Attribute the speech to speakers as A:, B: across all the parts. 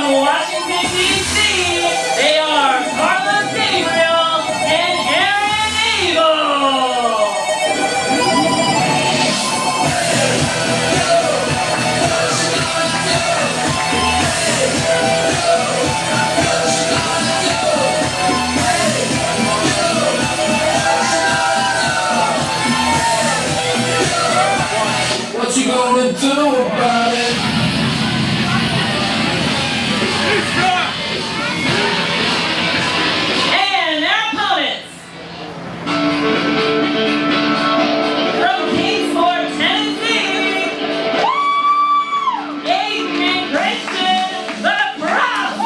A: from Washington, D.C., they are Carlos Gabriel and Aaron Abel.
B: What you gonna do about it?
A: And their opponents, from Kingsport, Tennessee, Aiden and Christian, the Cross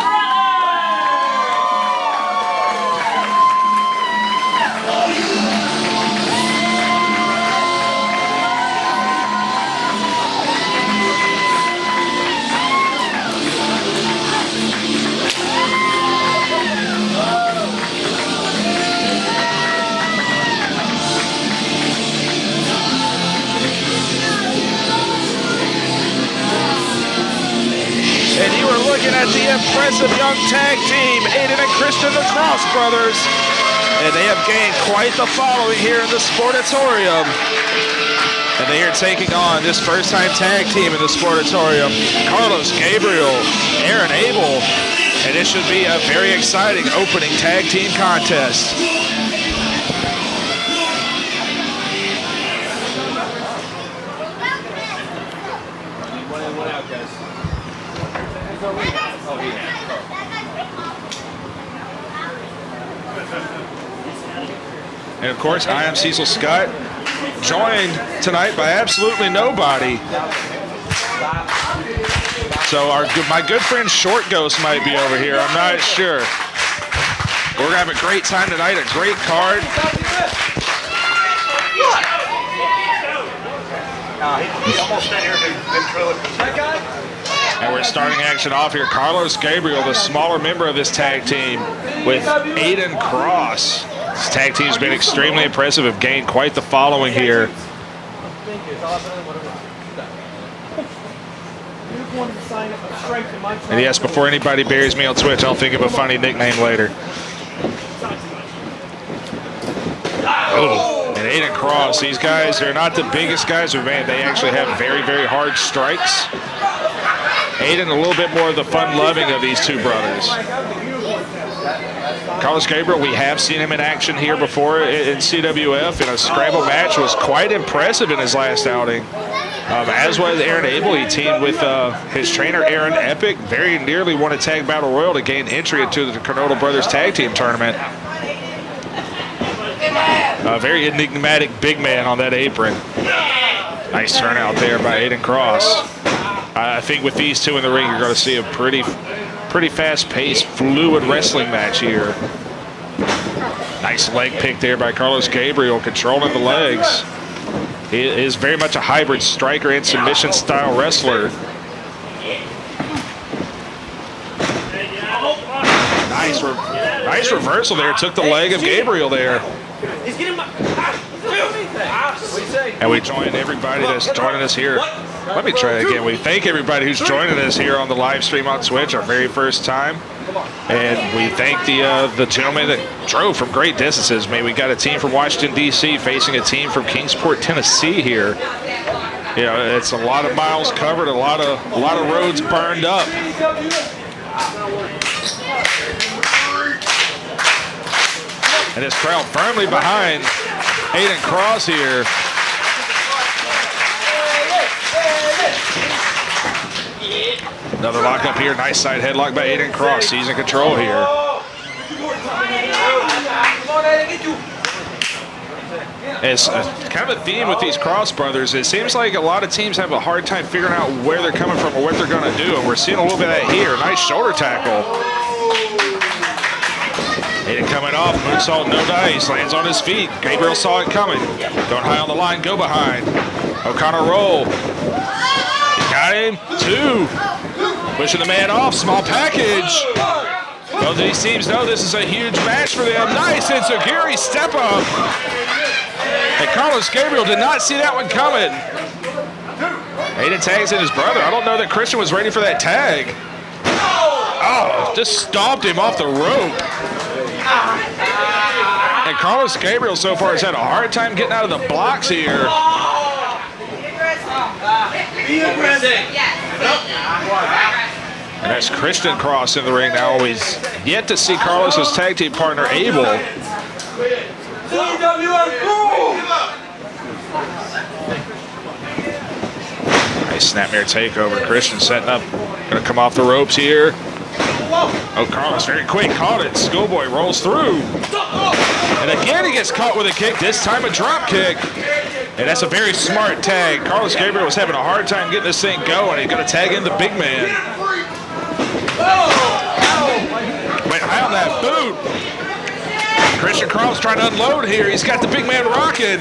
C: And you are looking at the impressive young tag team, Aiden and Christian, the Cross Brothers. And they have gained quite the following here in the Sportatorium. And they are taking on this first-time tag team in the Sportatorium, Carlos Gabriel, Aaron Abel. And it should be a very exciting opening tag team contest. And of course, I am Cecil Scott, joined tonight by absolutely nobody. So my good friend Short Ghost might be over here. I'm not sure. We're gonna have a great time tonight, a great card. And we're starting action off here. Carlos Gabriel, the smaller member of this tag team, with Aiden Cross. This tag team's been extremely impressive, have gained quite the following here. And yes, before anybody buries me on Twitch, I'll think of a funny nickname later. Oh, and Aiden Cross, these guys are not the biggest guys, but man, they actually have very, very hard strikes. Aiden, a little bit more of the fun-loving of these two brothers. Carlos Gabriel, we have seen him in action here before in CWF in a scramble match, was quite impressive in his last outing. As was Aaron Abel. He teamed with his trainer, Aaron Epic, very nearly won a Tag Battle Royal to gain entry into the Kernodle Brothers Tag Team Tournament. A very enigmatic big man on that apron. Nice turnout there by Aiden Cross. I think with these two in the ring, you're going to see a pretty fast-paced, fluid wrestling match here. Nice leg pick there by Carlos Gabriel, controlling the legs. He is very much a hybrid striker and submission-style wrestler. Nice reversal there. Took the leg of Gabriel there. And we join everybody that's joining us here. Let me try again. We thank everybody who's joining us here on the live stream on Twitch, our very first time. And we thank the gentleman that drove from great distances. We got a team from Washington, D.C. facing a team from Kingsport, Tennessee here. You know, it's a lot of miles covered, a lot of roads burned up. And this crowd firmly behind Aiden Cross here. Another lockup here. Nice side headlock by Aiden Cross. He's in control here. It's kind of a theme with these Cross brothers. It seems like a lot of teams have a hard time figuring out where they're coming from or what they're going to do. And we're seeing a little bit of that here. Nice shoulder tackle. Aiden coming off, moonsault, no dice, lands on his feet. Gabriel saw it coming. Going high on the line, go behind. O'Connor roll. Got him, 2. Pushing the man off, small package. Both of these teams know this is a huge match for them. Nice Enziguri step up. And Carlos Gabriel did not see that one coming. Aiden tags in his brother. I don't know that Christian was ready for that tag. Oh, just stomped him off the rope. And Carlos Gabriel so far has had a hard time getting out of the blocks here. And that's Christian Cross in the ring now. He's yet to see Carlos's tag team partner, Abel. Nice snapmare takeover. Christian setting up. Going to come off the ropes here. Oh, Carlos very quick. Caught it. Schoolboy rolls through. And again he gets caught with a kick. This time a drop kick. And that's a very smart tag. Carlos Gabriel was having a hard time getting this thing going. He's going to tag in the big man. Went high on that boot. Christian Cross trying to unload here. He's got the big man rocking.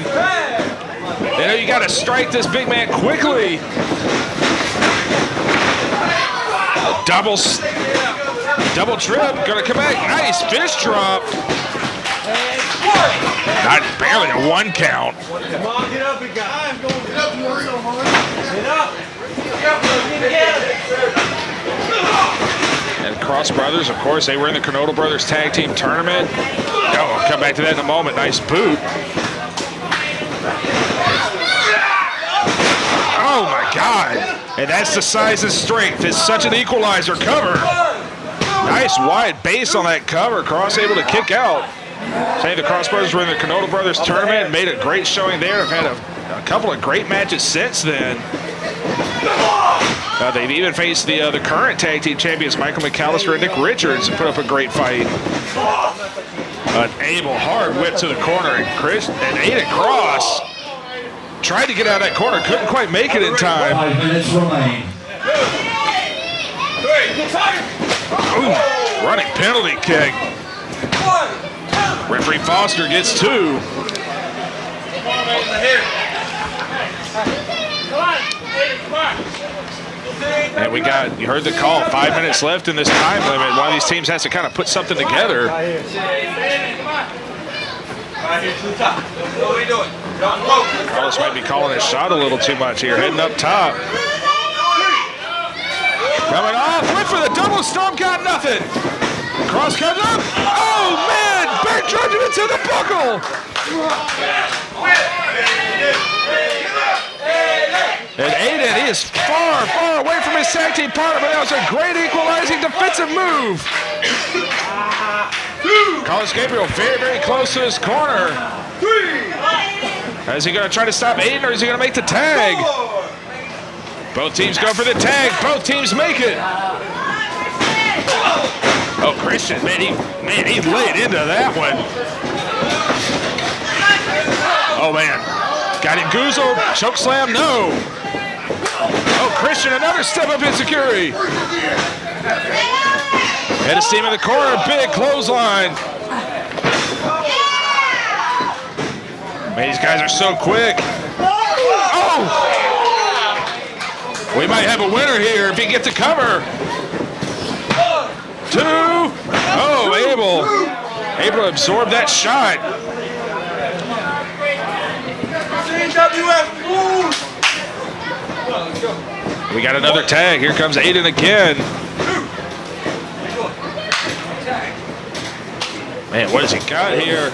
C: You know, you got to strike this big man quickly. Double trip. Going to come back. Nice fist drop. Not barely a 1 count.
D: Come on, get up, big guy. Get up.
C: And Cross Brothers, of course, they were in the Kernodle Brothers Tag Team Tournament. Oh, I'll come back to that in a moment. Nice boot. Oh, my God. And that's the size and strength. It's such an equalizer cover. Nice wide base on that cover. Cross able to kick out. Saying the Cross Brothers were in the Kernodle Brothers Tournament and made a great showing there. Have had a couple of great matches since then. They've even faced the current tag team champions, Michael McAllister and Nick Richards, and put up a great fight. An Abel hard whip to the corner, and Aiden Cross tried to get out of that corner, couldn't quite make it in time.
B: 5 minutes remain.
C: Ooh, running penalty kick. Referee Foster gets 2. And we got, you heard the call, 5 minutes left in this time limit. One of these teams has to kind of put something together. Carlos might be calling his shot a little too much here, heading up top. Coming off, went for the double stomp, got nothing. Cross comes up. Oh, man! Back charging into the buckle. And Aiden, he is far, far away from his tag team partner, but that was a great equalizing defensive move. Carlos Gabriel very, very close to his corner. Is he going to try to stop Aiden, or is he going to make the tag? Both teams go for the tag. Both teams make it. Oh, Christian, man, he laid into that one. Oh, man. Got him goozled. Choke slam, no. Oh, Christian, another step up insecurity. Head of steam in the corner, big clothesline. Man, these guys are so quick. Oh! We might have a winner here if he gets the cover. 2. Oh, Abel absorbed that shot. We got another tag. Here comes Aiden again. Man, what has he got here?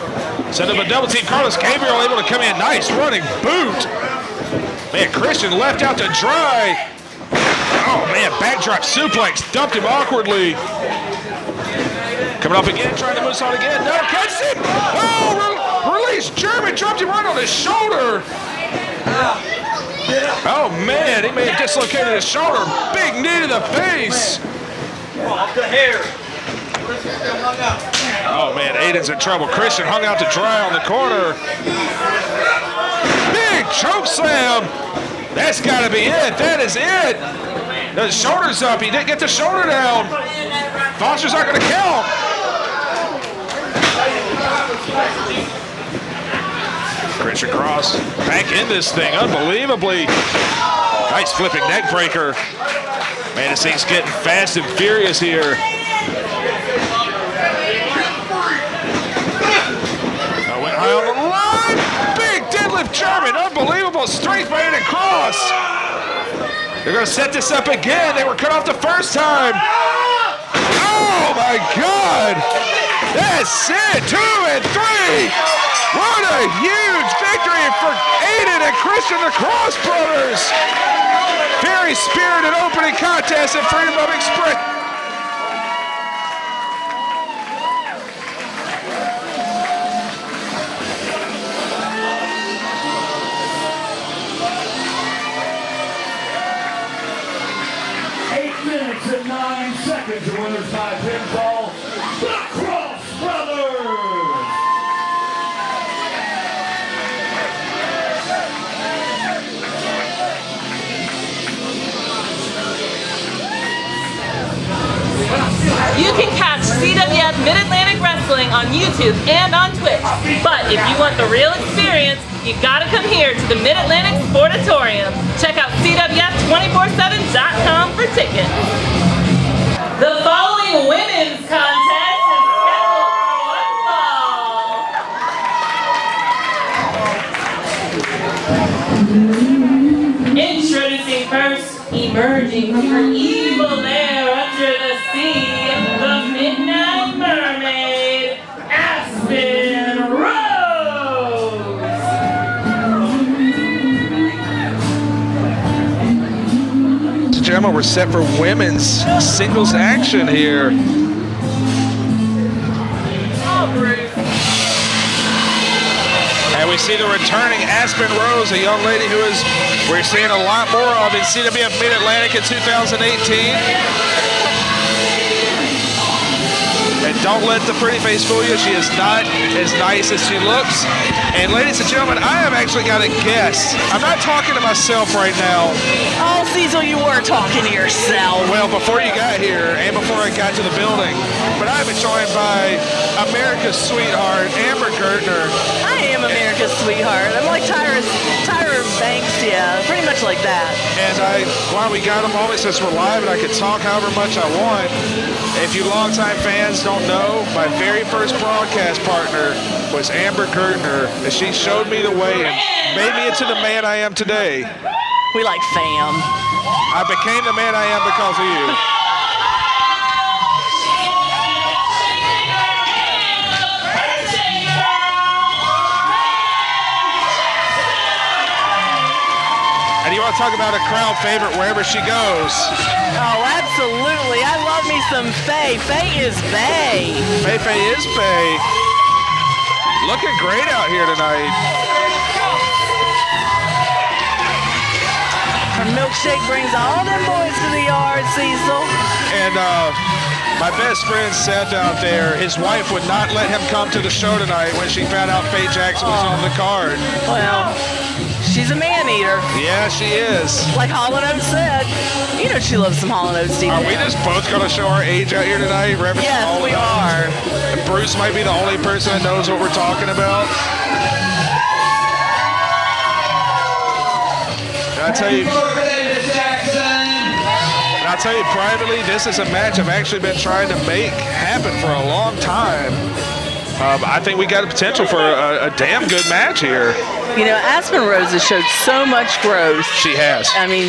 C: Set up a double team. Carlos Gabriel able to come in. Nice running boot. Man, Christian left out to dry. Oh, man, backdrop suplex. Dumped him awkwardly. Coming up again, trying to moonsault again. No, catch him. Oh, release. German dropped him right on his shoulder. Oh, man, he may have dislocated his shoulder. Big knee to the face.
D: Off the hair.
C: Oh, man, Aiden's in trouble. Christian hung out to dry on the corner. Big choke slam. That's got to be it. That is it. The shoulder's up. He didn't get the shoulder down. Foster's not going to count. Christian Cross back in this thing unbelievably. Nice flipping neck breaker. Man, this thing's getting fast and furious here. Went high on the line. Big deadlift German. Unbelievable strength by Aiden Cross. They're going to set this up again. They were cut off the first time. my God. That's it. 2 and 3. What a huge victory for Aiden and Christian, the Cross Brothers. Very spirited opening contest at Freedom of Expression.
E: And 9 seconds, the winners by pinfall, the Cross Brothers.
A: You can catch CWF Mid-Atlantic Wrestling on YouTube and on Twitch. But if you want the real experience, you gotta come here to the Mid-Atlantic Sportatorium. Check out CWF247.com for tickets. The following women's contest is scheduled for one fall. Introducing first, emerging from her evil lair under the sea, the Midnight Mermaid, Aspen Rose.
C: Ladies and gentlemen, we're set for women's singles action here.
A: Oh, Bruce.
C: And we see the returning Aspen Rose, a young lady who we're seeing a lot more of in CWF Mid-Atlantic in 2018. And don't let the pretty face fool you. She is not as nice as she looks. And ladies and gentlemen, I have actually got a guest. I'm not talking to myself right now.
F: Oh, Cecil, you were talking to yourself.
C: Well, before you got here and before I got to the building. But I've been joined by America's sweetheart, Amber Gertner.
F: I am America's sweetheart. I'm like Tyra Banks, yeah, pretty much like that.
C: And while we got them only since we're live and I can talk however much I want, if you longtime fans don't know, my very first broadcast partner was Amber Gertner, and she showed me the way and made me into the man I am today.
F: We like fam.
C: I became the man I am because of you. And you want to talk about a crowd favorite wherever she goes.
F: Oh, absolutely. I love me some Faye. Faye is Faye.
C: Faye is Faye. Looking great out here tonight.
F: Her milkshake brings all them boys to the yard, Cecil.
C: And my best friend Seth out there, his wife would not let him come to the show tonight when she found out Faye Jackson was on the card.
F: Well, she's a man-eater.
C: Yeah, she is.
F: Like Hall & Oates said. You know she loves some Hall & Oates, Steve.
C: Are we just both going to show our age out here tonight?
F: Yes, we are.
C: And Bruce might be the only person that knows what we're talking about. And I'll tell you privately, this is a match I've actually been trying to make happen for a long time. I think we got the potential for a damn good match here.
F: You know, Aspen Rose has showed so much growth.
C: She has.
F: I mean,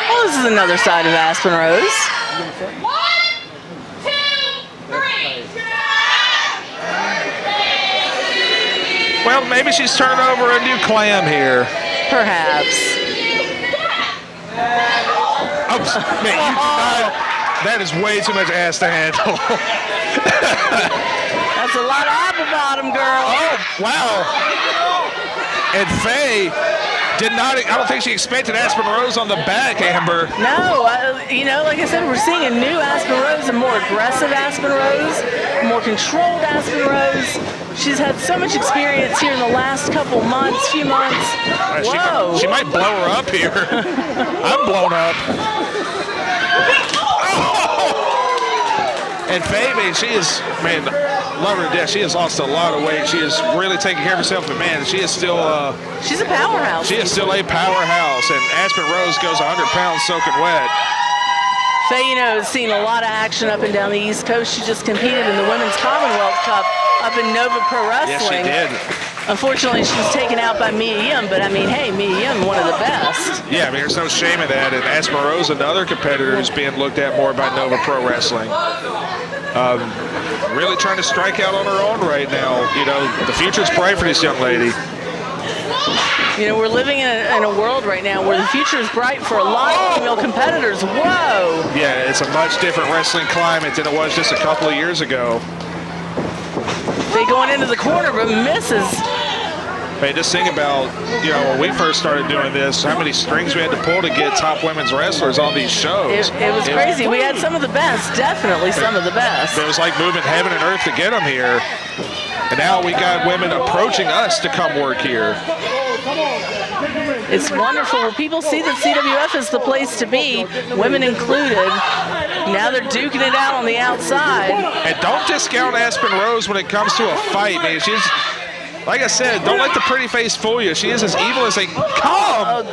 F: well, this is another side of Aspen Rose.
A: 1, 2, 3.
C: Well, maybe she's turning over a new clam here.
F: Perhaps.
C: Oh, man, that is way too much ass to handle.
F: That's a lot of apple bottom, girl.
C: Oh, wow. And Faye did not, I don't think she expected Aspen Rose on the back, Amber.
F: No, you know, like I said, we're seeing a new Aspen Rose, a more aggressive Aspen Rose, a more controlled Aspen Rose. She's had so much experience here in the last couple months, few months. Whoa.
C: She might blow her up here. I'm blown up. Oh! And Faye, man, she is, man, love her to death. She has lost a lot of weight. She is really taking care of herself, but man, she is still,
F: she's a powerhouse.
C: She is still a powerhouse, and Aspen Rose goes 100 pounds soaking wet.
F: Faye, you know, has seen a lot of action up and down the East Coast. She just competed in the Women's Commonwealth Cup up in Nova Pro Wrestling.
C: Yes, she did.
F: Unfortunately, she was taken out by Mia Yim, but I mean, hey, Mia Yim, one of the best.
C: Yeah, I mean, there's no shame in that. And Aspen Rose, another competitor who's being looked at more by Nova Pro Wrestling. Really trying to strike out on her own right now. You know, the future's bright for this young lady.
F: You know, we're living in a world right now where the future is bright for a lot of female competitors. Whoa!
C: Yeah, it's a much different wrestling climate than it was just a couple of years ago.
F: They going into the corner, but misses.
C: Hey, just think about, you know, when we first started doing this, how many strings we had to pull to get top women's wrestlers on these shows.
F: It was crazy. We had some of the best, definitely some of the best.
C: It was like moving heaven and earth to get them here. And now we got women approaching us to come work here.
F: It's wonderful where people see that CWF is the place to be, women included. Now they're duking it out on the outside.
C: And don't discount Aspen Rose when it comes to a fight, man. She's, like I said, don't let the pretty face fool you. She is as evil as they come.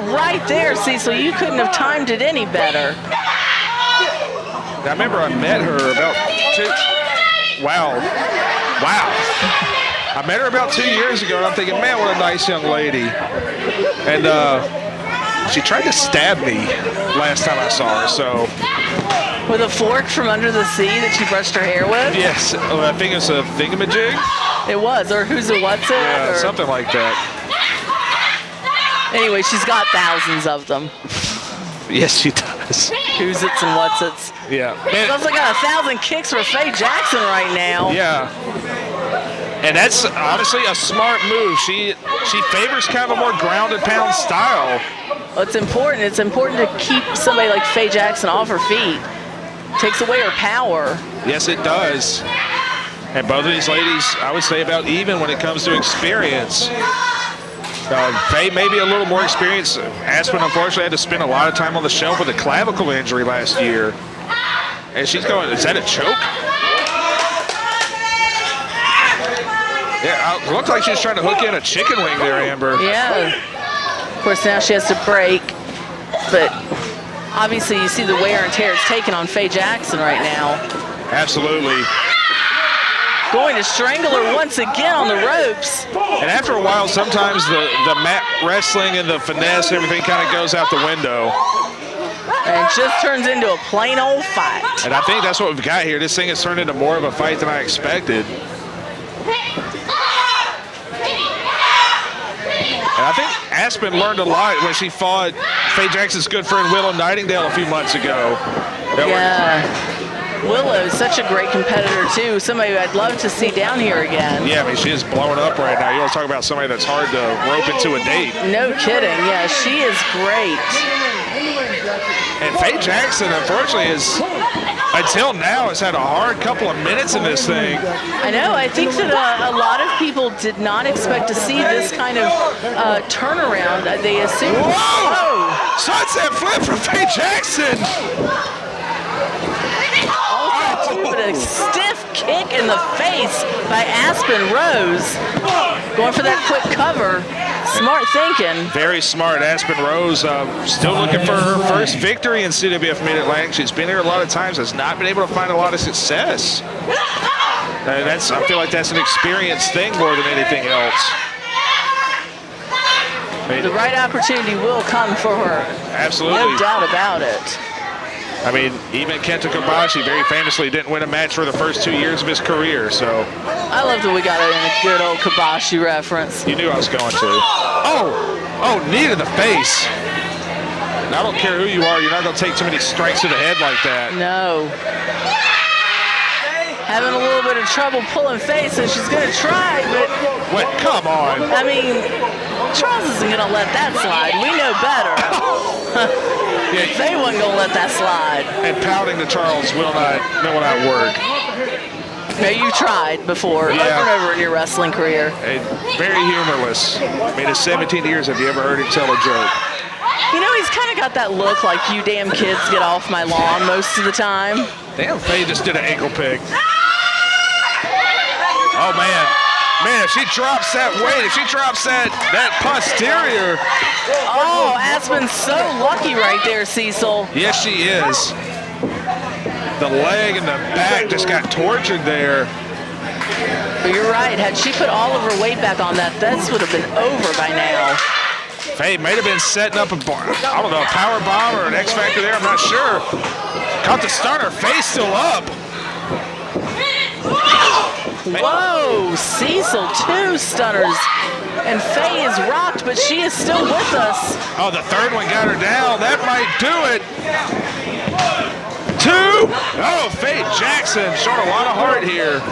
F: Right there, Cecil. You couldn't have timed it any better.
C: I remember I met her about wow. I met her about 2 years ago, and I'm thinking, man, what a nice young lady. And she tried to stab me last time I saw her, so.
F: With a fork from under the sea that she brushed her hair with?
C: Yes, I think it's a thingamajig.
F: It was, or who's it, what's it?
C: Yeah,
F: or
C: something like that.
F: Anyway, she's got thousands of them.
C: Yes, she does.
F: Who's it's and what's it's.
C: Yeah.
F: She's also got 1,000 kicks for Faye Jackson right now.
C: Yeah. And that's honestly a smart move. She favors kind of a more grounded pound style.
F: Well, it's important. It's important to keep somebody like Faye Jackson off her feet. Takes away her power.
C: Yes, it does. And both of these ladies, I would say, about even when it comes to experience. Faye may be a little more experienced. Aspen, unfortunately, had to spend a lot of time on the shelf with a clavicle injury last year. And she's going, is that a choke? Yeah, it looked like she was trying to hook in a chicken wing there, Amber.
F: Yeah. Of course, now she has to break. But obviously, you see the wear and tear it's taken on Faye Jackson right now.
C: Absolutely.
F: Going to strangle her once again on the ropes.
C: And after a while, sometimes the mat wrestling and the finesse, everything kind of goes out the window.
F: And it just turns into a plain old fight.
C: And I think that's what we've got here. This thing has turned into more of a fight than I expected. And I think Aspen learned a lot when she fought Faye Jackson's good friend Willow Nightingale a few months ago.
F: Yeah. Willow's such a great competitor, too. Somebody I'd love to see down here again.
C: Yeah, I mean, she is blowing up right now. You want to talk about somebody that's hard to rope into a date.
F: No kidding. Yeah, she is great.
C: And Faye Jackson, unfortunately, until now, has had a hard couple of minutes in this thing.
F: I know. I think that a lot of people did not expect to see this kind of turnaround. They assumed.
C: Whoa! Sunset flip from Faye Jackson!
F: But a stiff kick in the face by Aspen Rose. Going for that quick cover. Smart thinking.
C: Very smart. Aspen Rose still looking for her first victory in CWF Mid-Atlantic. She's been here a lot of times, has not been able to find a lot of success. And I feel like that's an experience thing more than anything else.
F: The right opportunity will come for her.
C: Absolutely.
F: No doubt about it.
C: I mean, even Kenta Kobashi very famously didn't win a match for the first 2 years of his career, so.
F: I love that we got a good old Kobashi reference.
C: You knew I was going to. Oh, knee to the face. And I don't care who you are, you're not going to take too many strikes to the head like that.
F: No. Having a little bit of trouble pulling face, and she's going to try, but.
C: What? Come on.
F: I mean, Charles isn't going to let that slide. We know better.
C: Yeah,
F: they wasn't going to let that slide.
C: And pounding to Charles will not work.
F: No, you tried before, over and over in your wrestling career.
C: And very humorless. I mean, in 17 years, have you ever heard him tell a joke?
F: You know, he's kind of got that look like, you damn kids get off my lawn most of the time.
C: Damn, Faye just did an ankle pick. Oh, man. Man, if she drops that weight, if she drops that posterior.
F: Oh, Aspen's so lucky right there, Cecil.
C: Yes, she is. the leg and the back just got tortured there.
F: But you're right. Had she put all of her weight back on that, this would have been over by now.
C: Faye may have been setting up a, I don't know, a power bomb or an X Factor there. I'm not sure. Caught the stunner. Faye's still up.
F: Whoa, Cecil, 2 stunners. And Faye is rocked, but she is still with us.
C: Oh, the third one got her down. That might do it. 2. Oh, Faye Jackson showing a lot of heart here.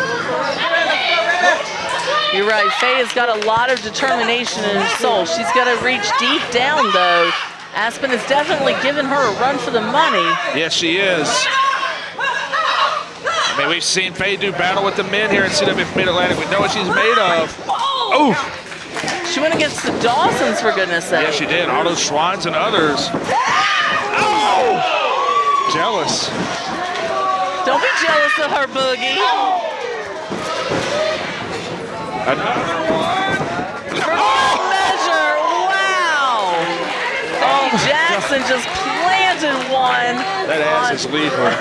F: You're right, Faye has got a lot of determination in her soul. She's got to reach deep down, though. Aspen has definitely given her a run for the money.
C: Yes, she is. I mean, we've seen Faye do battle with the men here in CWF Mid-Atlantic. We know what she's made of. Oh!
F: She went against the Dawsons, for goodness sake.
C: Yeah, she did. Otto Schwans and others. Oh! Jealous.
F: Don't be jealous of her, Boogie.
C: Another one.
F: For good measure, wow. Oh, Jackson just planted one.
C: That ass is lethal.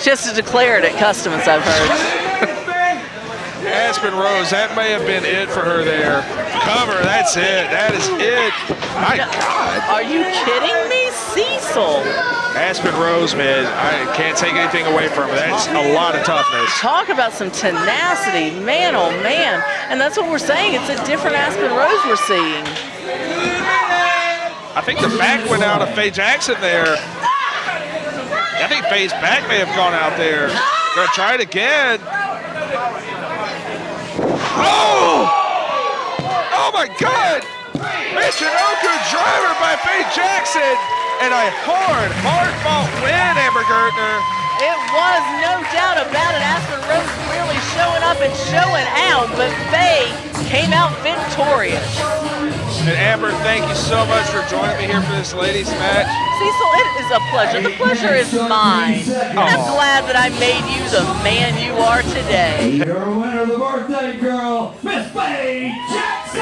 F: She has to declare it at Customs, I've heard.
C: Aspen Rose, that may have been it for her there. Cover, that's it. That is it. My God.
F: Are you kidding me? Cecil.
C: Aspen Rose, man, I can't take anything away from her. That's a lot of toughness.
F: Talk about some tenacity. Man, oh man. And that's what we're saying. It's a different Aspen Rose we're seeing.
C: I think the back went out of Faye Jackson there. I think Faye's back may have gone out there. Gonna try it again. Oh! Oh my God! Michinoku driver by Faye Jackson, and a hard-fought win, Amber Gertner.
F: It was no doubt about it. Aspen Rose really showing up and showing out, but Faye came out victorious.
C: And Amber, thank you so much for joining me here for this ladies match.
F: Cecil, it is a pleasure. The pleasure is mine. And I'm glad that I made you the man you are today.
E: Your winner, the birthday girl, Miss Faye Jackson!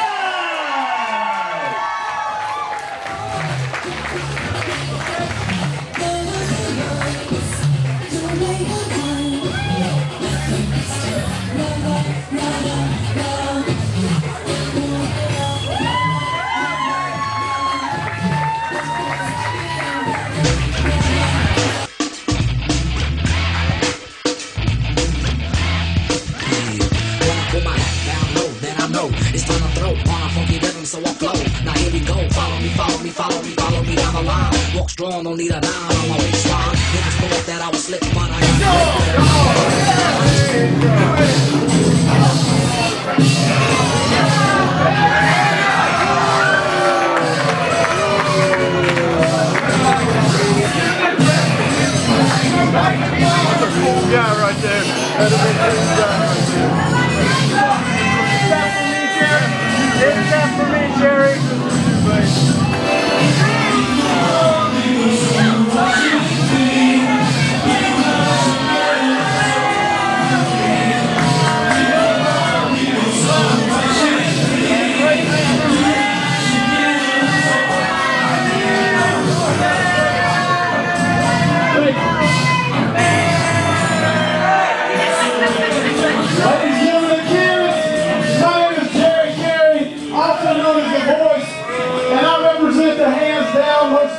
G: It's time to throw on a funky rhythm, so I flow. Now here we go. Follow me, follow me, follow me, follow me down the line. Walk strong, don't need a dime on my waistline. Niggas thought that I was slick, but I got
D: That's a cool guy right there. That's a big guy right there. Hit that for me, Jerry.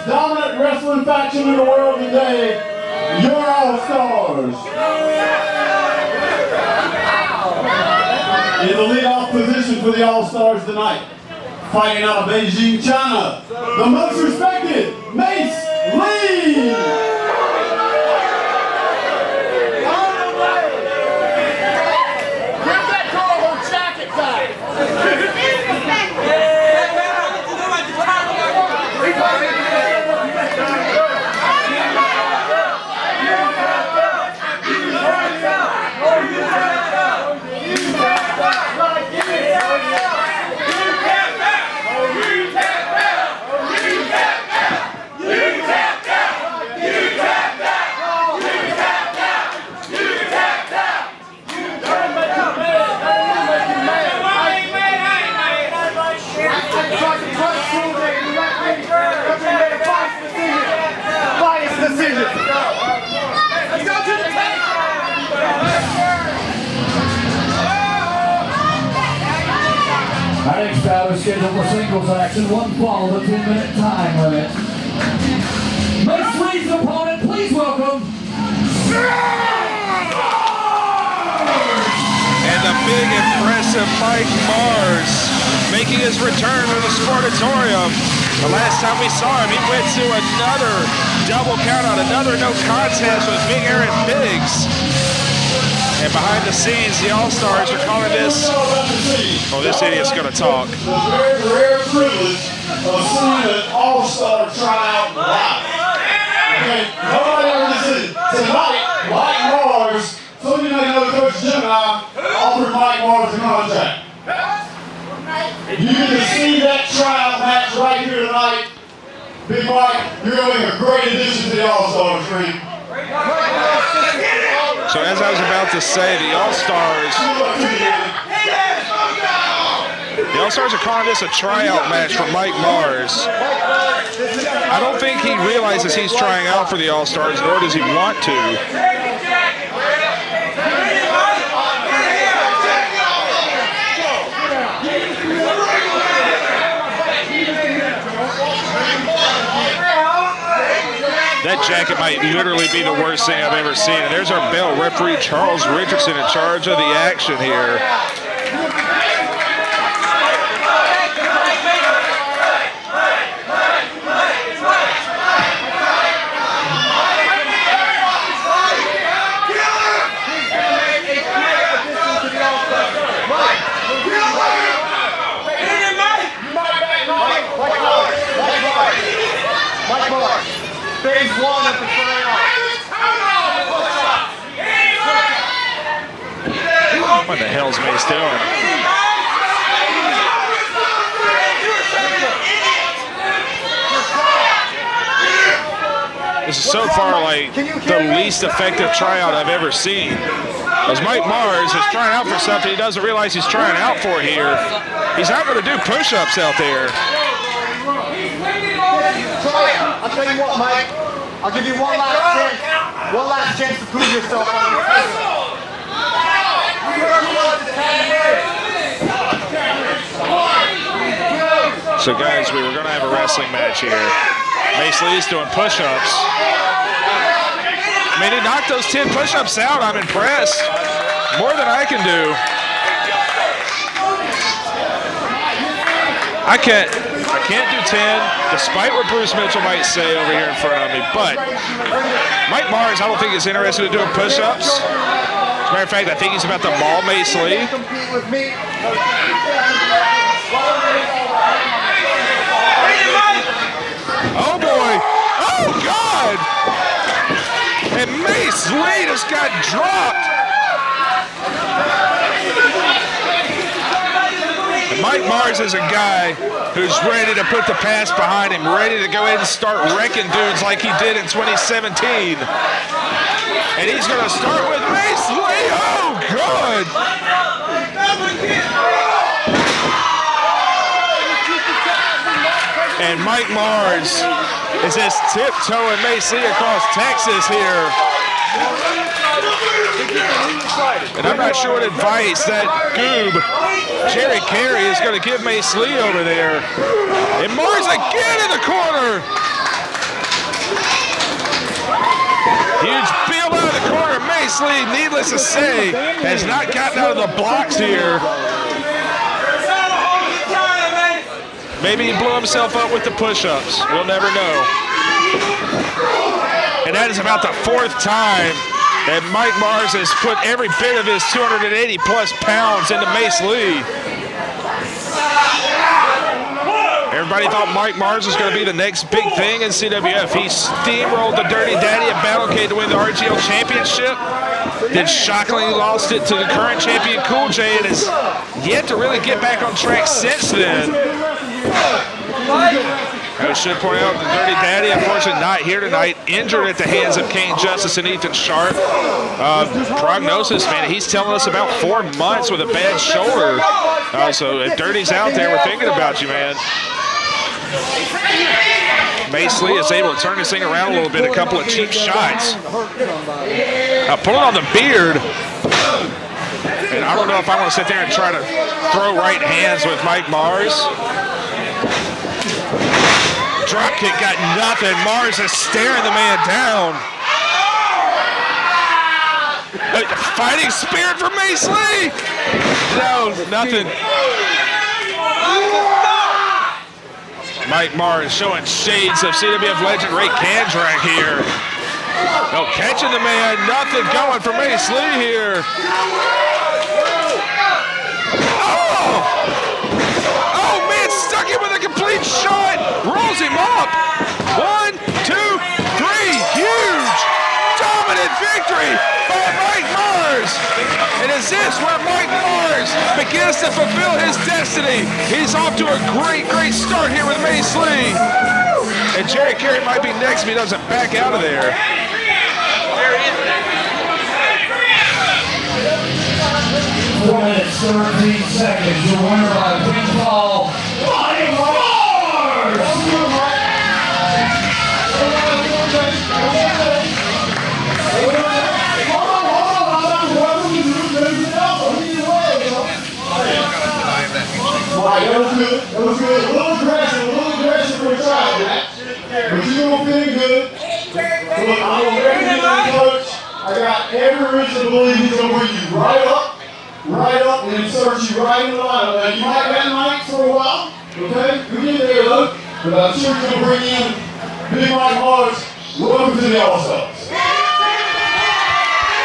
H: Dominant wrestling faction in the world today, your All-Stars. In the lead-off position for the All-Stars tonight, fighting out of Beijing, China, the most respected Mace Lee. Get that girl her jacket back.
E: scheduled for singles action. One fall, the 2-minute time limit. Mace Lee's opponent, please welcome.
C: And the big, impressive Mike Mars making his return to the Sportatorium. The last time we saw him, he went to another double countout, another no contest with Big Aaron Biggs. And behind the scenes, the All-Stars are calling this, oh, this idiot's gonna talk.
H: The very rare privilege of seeing an All-Star tryout live. Okay, nobody ever did it. Tonight, Mike Mars, so you know Coach Jim and I offered Mike Mars a contract. You get to see that tryout match right here tonight. Big Mike, you're going to make a great addition to the All-Stars, Frank.
C: So as I was about to say, the All-Stars are calling this a tryout match for Mike Mars. I don't think he realizes he's trying out for the All-Stars, nor does he want to. That jacket might literally be the worst thing I've ever seen. And there's our bell, referee Charles Richardson in charge of the action here.
D: Phase 1 of the tryout.
C: What the hell's Mace doing? This is so far like the least effective tryout I've ever seen. As Mike Mars is trying out for something he doesn't realize he's trying out for here. He's not going to do push-ups out there.
D: I'll tell you what, Mike. I'll give you one last chance to prove yourself on your field.
C: So guys, we were going to have a wrestling match here. Mace Lee's doing push-ups. I mean, he knocked those 10 push-ups out. I'm impressed. More than I can do. I can't do 10, despite what Bruce Mitchell might say over here in front of me, but Mike Mars, I don't think is interested in doing push-ups. As a matter of fact, I think he's about to maul Mace Lee. Oh boy, oh God! And Mace Lee just got dropped. Mike Mars is a guy who's ready to put the past behind him, ready to go ahead and start wrecking dudes like he did in 2017. And he's going to start with Mace Lee. Oh, good. And Mike Mars is just tiptoeing Mace Lee across Texas here. And I'm not sure what advice that goob, Jerry Carey, is going to give Mace Lee over there. And Mars again in the corner. Huge peel out of the corner. Mace Lee, needless to say, has not gotten out of the blocks here. Maybe he blew himself up with the push-ups. We'll never know. And that is about the 4th time that Mike Mars has put every bit of his 280-plus pounds into Mace Lee. Everybody thought Mike Mars was going to be the next big thing in CWF. He steamrolled the Dirty Daddy at Battlecade to win the RGL Championship. Then shockingly lost it to the current champion Cool J and has yet to really get back on track since then. I should point out the Dirty Daddy, unfortunately not here tonight, injured at the hands of Kane Justice and Ethan Sharp. Prognosis, man, he's telling us about 4 months with a bad shoulder. So if Dirty's out there, we're thinking about you, man. Mace Lee is able to turn this thing around a little bit, a couple of cheap shots. Pulling on the beard. And I don't know if I want to sit there and try to throw right hands with Mike Mars. Drop kick got nothing. Mars is staring the man down. Fighting spirit from Mace Lee. No, nothing. Mike Mars showing shades of CWF legend Ray Kandrak here. No, catching the man. Nothing going for Mace Lee here. Oh, man, stuck him with a complete shot. Rolls him up. 1, 2, 3. Huge. Dominant victory by Mike Mars. And is this where Mike Mars begins to fulfill his destiny? He's off to a great, great start here with Mace Lee. And Jerry Carey might be next if he doesn't back out of there.
E: 4 minutes, 13 seconds. Your winner by pinfall, Mike Mars!
H: That was good. That was good. A little aggressive for a trial match. But you're going to feel good. Look, I'm going to recommend you, coach. I got every reason to believe he's going to bring you right up, and insert you right in the lineup. Now, you might have nights for a while, okay? We get there, look. But I'm sure he's going to bring in Big Mike Mars. Welcome to the All-Stars.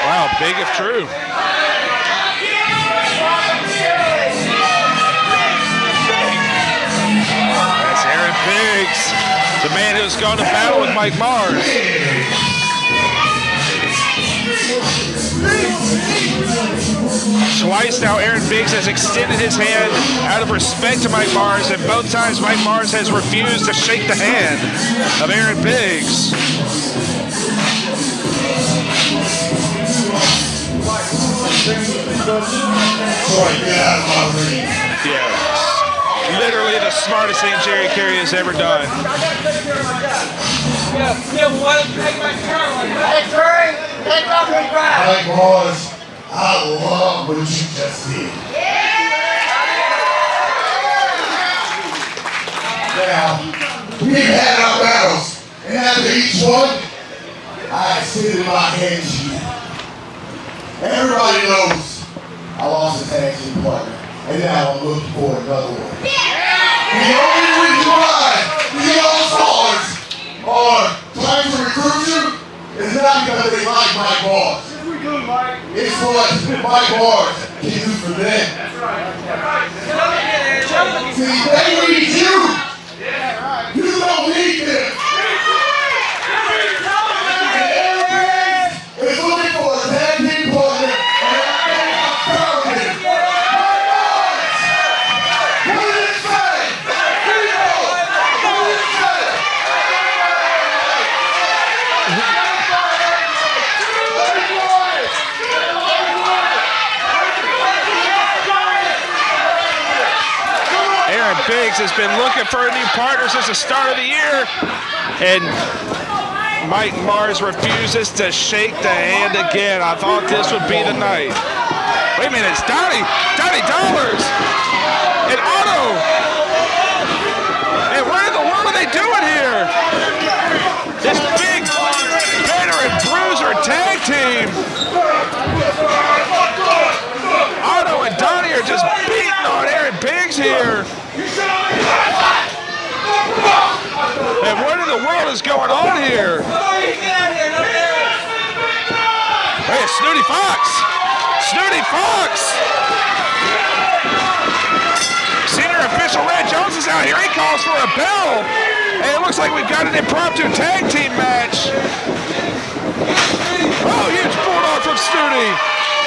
C: Wow, big if true. That's Aaron Biggs, the man who's gone to battle with Mike Mars. Twice now Aaron Biggs has extended his hand out of respect to Mike Mars, and both times Mike Mars has refused to shake the hand of Aaron Biggs. Yeah, literally the smartest thing Jerry Carey has ever done.
H: Mike Mars, I love what you just did. Now, we've had our battles, and after each one, I extended my hand to you. Everybody knows I lost a tag team partner, and now I'm looking for another one. The only reason why the All-Stars are trying to recruit you is not because they like Mike Mars. It's what Mike Mars can do for them. See, they need you. You don't need them. It's looking for a tag team partner, and I found him. Mike Mars! What did it say? People! What did it say?
C: Aaron Biggs has been looking for a new partner since the start of the year, and Mike Mars refuses to shake the hand again. I thought this would be the night. Wait a minute, it's Donnie Dollars and Otto. And what in the world are they doing here? This big banner and bruiser tag team. Otto and Donnie are just beating on Aaron Biggs here. And what in the world is going on here? Hey, it's Snooty Fox! Snooty Fox! Senior official Red Jones is out here. He calls for a bell. And it looks like we've got an impromptu tag team match. Oh, huge bulldog from Snooty.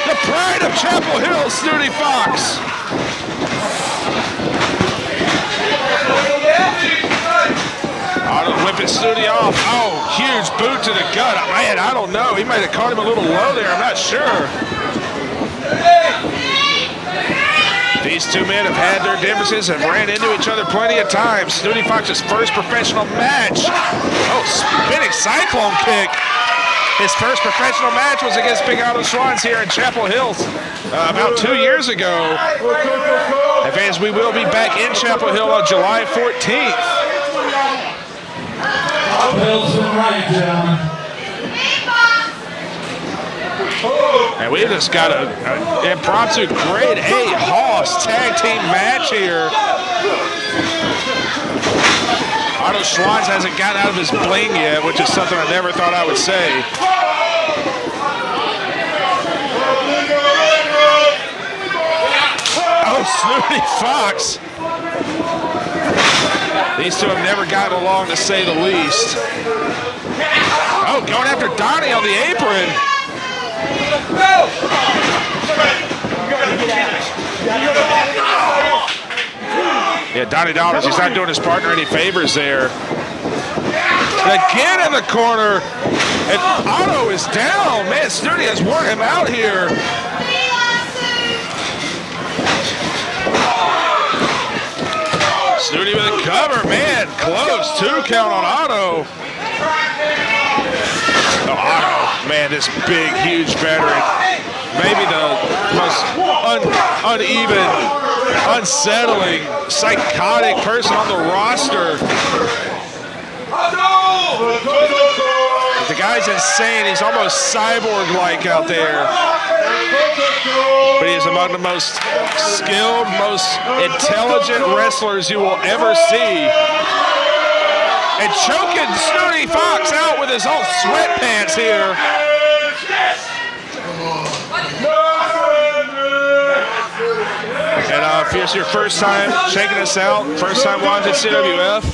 C: The pride of Chapel Hill, Snooty Fox. Otto whipping Snooty off. Oh, huge boot to the gut. Man, I don't know. He might have caught him a little low there. I'm not sure. These two men have had their differences, have ran into each other plenty of times. Snooty Fox's first professional match. Oh, spinning cyclone kick. His first professional match was against Big Otto Schwanz here in Chapel Hill about 2 years ago. And fans, we will be back in Chapel Hill on July 14th.
E: Bill's been right, gentlemen.
C: And we just got an impromptu grade A Hoss tag team match here. Otto Schwanz hasn't gotten out of his bling yet, which is something I never thought I would say. Oh, Snooty Fox. These two have never gotten along, to say the least. Oh, going after Donnie on the apron. Yeah, Donnie Dollars, he's not doing his partner any favors there. Again in the corner, and Otto is down. Man, Snooty has worn him out here. Snooty with a cover, man, close, 2 count on Otto. Oh, Otto, man, this big, huge veteran. Maybe the most uneven, unsettling, psychotic person on the roster. The guy's insane. He's almost cyborg-like out there. But he's among the most skilled, most intelligent wrestlers you will ever see. And choking Snooty Fox out with his own sweatpants here. And if it's your first time checking us out, first time watching CWF,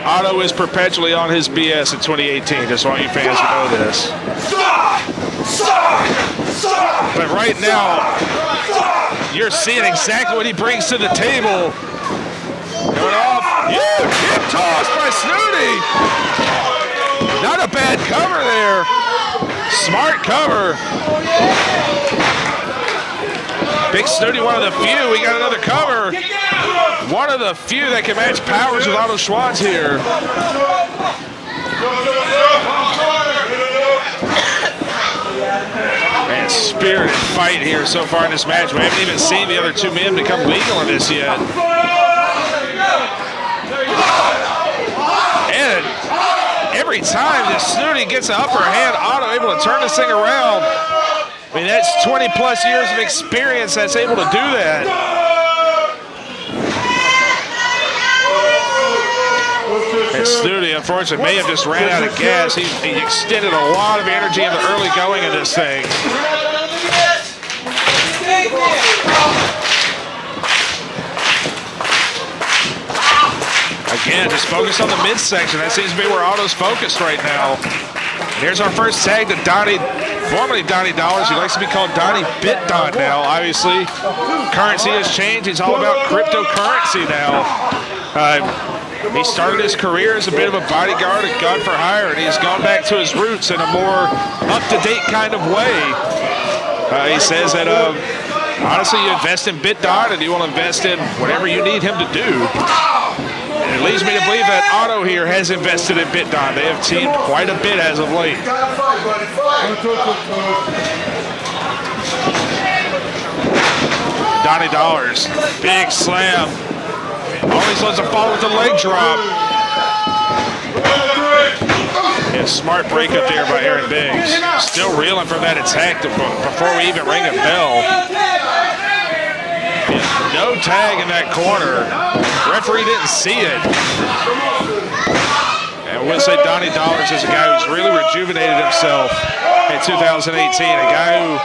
C: Otto is perpetually on his BS in 2018. Just want you fans to know this. But right now, you're seeing exactly what he brings to the table. Going off, yeah, hip toss by Snooty. Not a bad cover there. Smart cover. Big Snooty, one of the few. We got another cover. One of the few that can match powers with Otto Schwanz here. Man, spirited fight here so far in this match. We haven't even seen the other 2 men become legal in this yet. And every time this Snooty gets an upper hand, Otto able to turn this thing around. I mean, that's 20-plus years of experience that's able to do that. And Snooty, unfortunately, may have just ran out of gas. He extended a lot of energy in the early going of this thing. Again, just focus on the midsection. That seems to be where Otto's focused right now. Here's our first tag to Donnie, formerly Donnie Dollars. He likes to be called Donnie BitDon now, obviously. Currency has changed. He's all about cryptocurrency now. He started his career as a bit of a bodyguard, a gun for hire, and he's gone back to his roots in a more up-to-date kind of way. He says that, honestly, you invest in BitDon and you will invest in whatever you need him to do. And it leads me to believe that Otto here has invested in BitDon. They have teamed quite a bit as of late. Donnie Dollars, big slam. Always lets him fall with the leg drop. Yeah, smart breakup there by Aaron Biggs. Still reeling from that attack before we even ring a bell. No tag in that corner. Referee didn't see it. And we'll say Donnie Dollars is a guy who's really rejuvenated himself in 2018. A guy who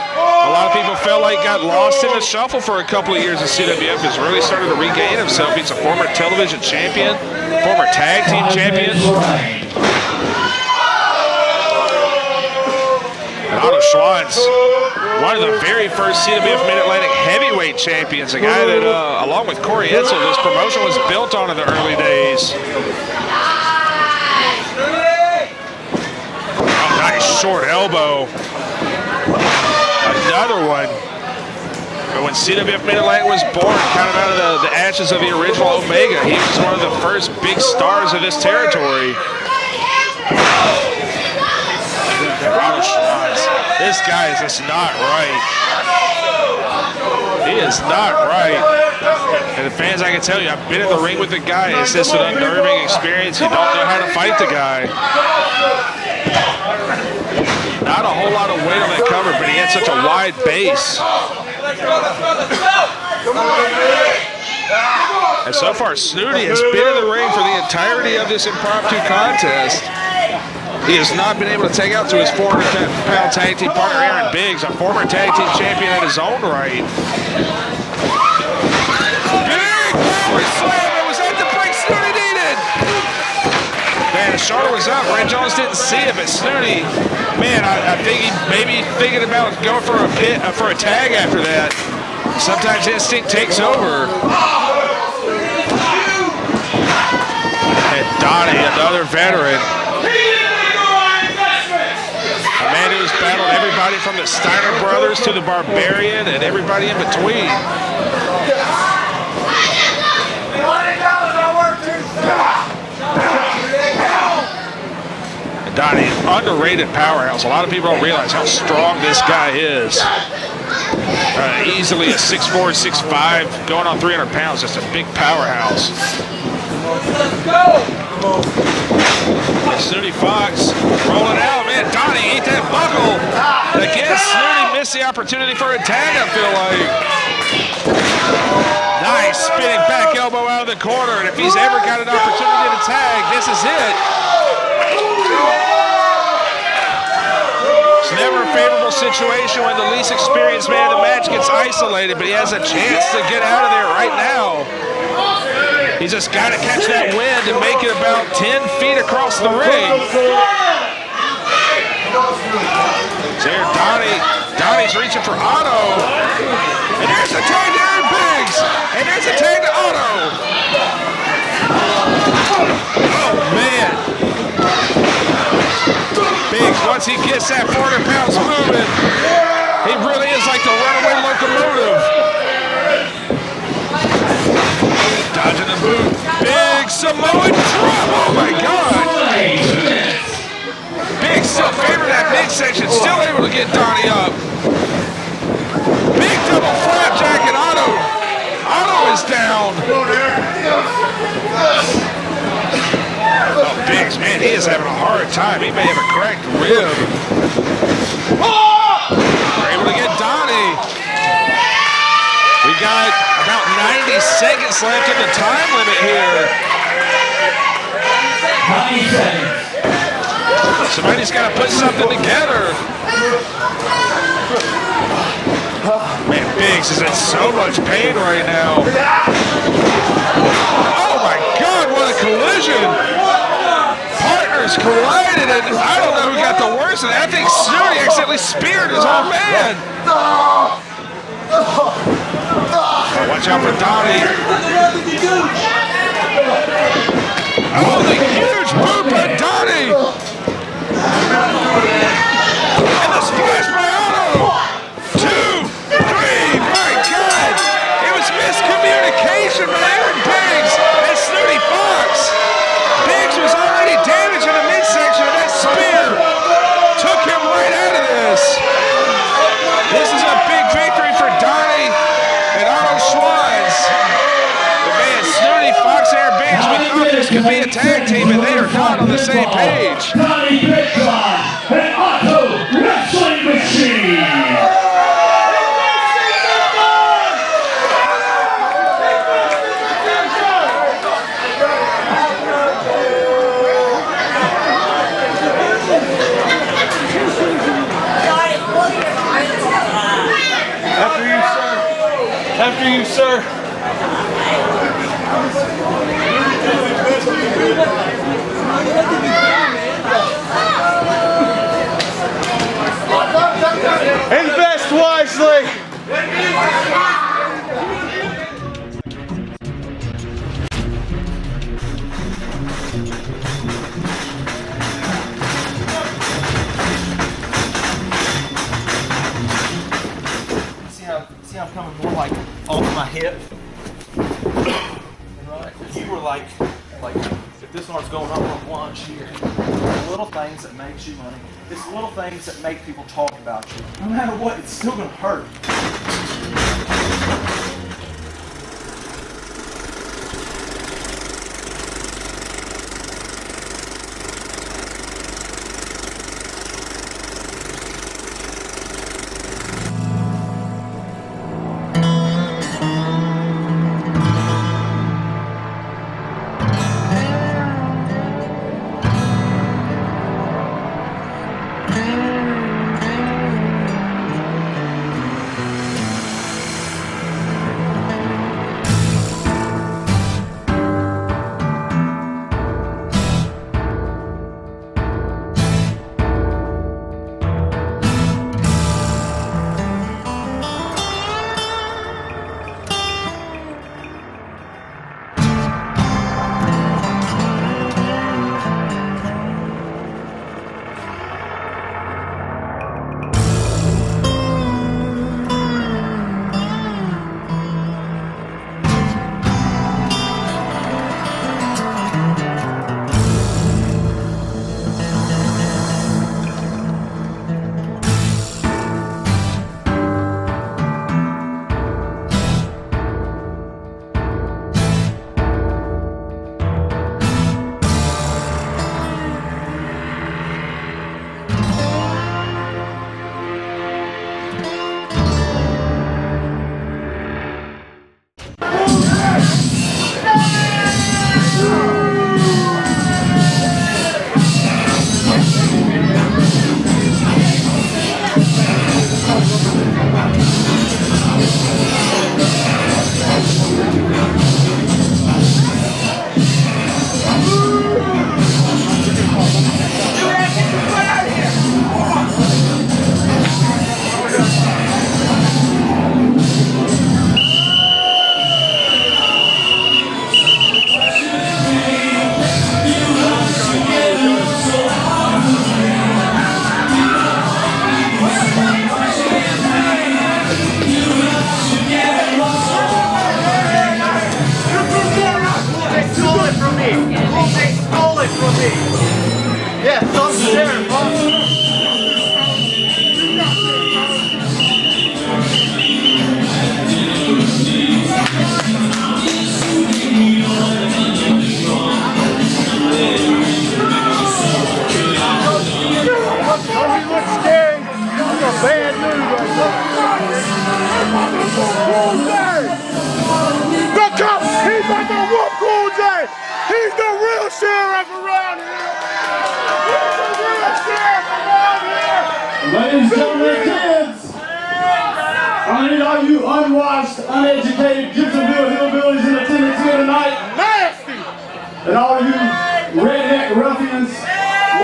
C: a lot of people felt like got lost in the shuffle for a couple of years in CWF. Has really started to regain himself. He's a former television champion, former tag team champion. And Otto Schwanz, one of the very first CWF Mid-Atlantic heavyweight champions, a guy that, along with Corey Etzel, this promotion was built on in the early days. Oh, nice short elbow. Another one. But when CWF Mid-Atlantic was born, kind of out of the ashes of the original Omega, he was one of the first big stars of this territory. Otto This guy is just not right. He is not right. And the fans, I can tell you, I've been in the ring with the guy. It's just an unnerving experience. You don't know how to fight the guy. Not a whole lot of weight on that cover, but he had such a wide base. And so far, Snooty has been in the ring for the entirety of this impromptu contest. He has not been able to take out to his 400-pound tag team partner, Aaron Biggs, a former tag team champion in his own right. Big power slam! It was at the break Snooty needed! Man, the shoulder was up. Red Jones didn't see it, but Snooty, man, I think he may be thinking about going for a tag after that. Sometimes instinct takes over. And Donnie, another veteran. A man who's battled everybody from the Steiner brothers to the Barbarian and everybody in between. And Donnie, underrated powerhouse. A lot of people don't realize how strong this guy is. Easily a 6'4", 6'5", going on 300 pounds, just a big powerhouse. Snooty Fox rolling out, man. Donnie ate that buckle. Again, Snooty missed the opportunity for a tag, I feel like. Nice spinning back elbow out of the corner, and if he's ever got an opportunity to tag, this is it. It's never a favorable situation when the least experienced man in the match gets isolated, but he has a chance to get out of there right now. He's just got to catch that wind and make it about 10 feet across the ring. There, Donnie's reaching for Otto. And there's a tag to Aaron Biggs. And there's a tag to Otto. Oh, man. Biggs, once he gets that 400 pounds moving, he really is like the runaway locomotive. Dodging the boot. Big Samoan drop. Oh my God. Big still favoring that midsection. Still able to get Donnie up. Big double flapjack and Otto. Otto is down. Oh, Biggs, man, he is having a hard time. He may have a cracked rib. We're able to get Donnie. We got about 90 seconds left in the time limit here.
E: 90 seconds.
C: Somebody's got to put something together. Man, Biggs is in so much pain right now. Oh my God, what a collision. Partners collided, and I don't know who got the worst of it. I think Snooty accidentally speared his own man. Watch out for Donnie. Oh, the huge boot by Donnie. And the splash by Otto. 2, 3, my God. It was miscommunication by Aaron Biggs and Snooty Fox. Biggs was already damaged in the midsection of that spear. Took him right out of this. This is a big victory for Donnie and Otto Schwanz. But man, Snooty Fox and Aaron Biggs, we thought this could be a tag team, and they are not on the same page.
E: Donnie Bigson and Otto Wrestling Machine.
I: After you, sir.
D: Invest wisely.
I: See how I'm coming more like off my hip? Right. You were like if this one's going up on lunch here. The little things that makes you money. It's the little things that make people talk about you. No matter what, it's still gonna hurt.
H: Ladies and gentlemen, kids, I need all you unwashed, uneducated Gibsonville hillbillies in attendance here tonight. Nasty! And all you redneck ruffians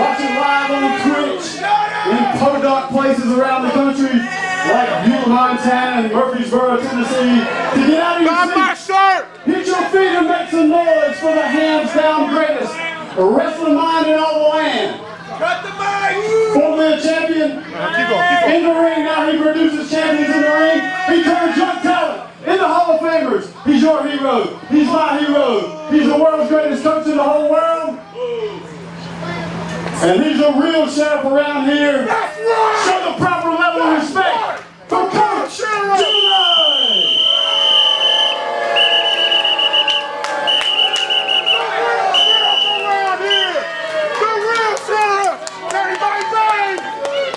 H: watching live on Twitch in podunk places around the country like Butte, Montana and Murfreesboro, Tennessee, to get out of your seat, hit your feet and make some noise for the hands-down greatest wrestling mind in all the land. Cut the mic! Formerly a champion in the ring, now he produces champions in the ring. He turns young talent into Hall of Famers. He's your hero. He's my hero. He's the world's greatest coach in the whole world. And he's a real sheriff around here. Show the proper level of respect for Coach July!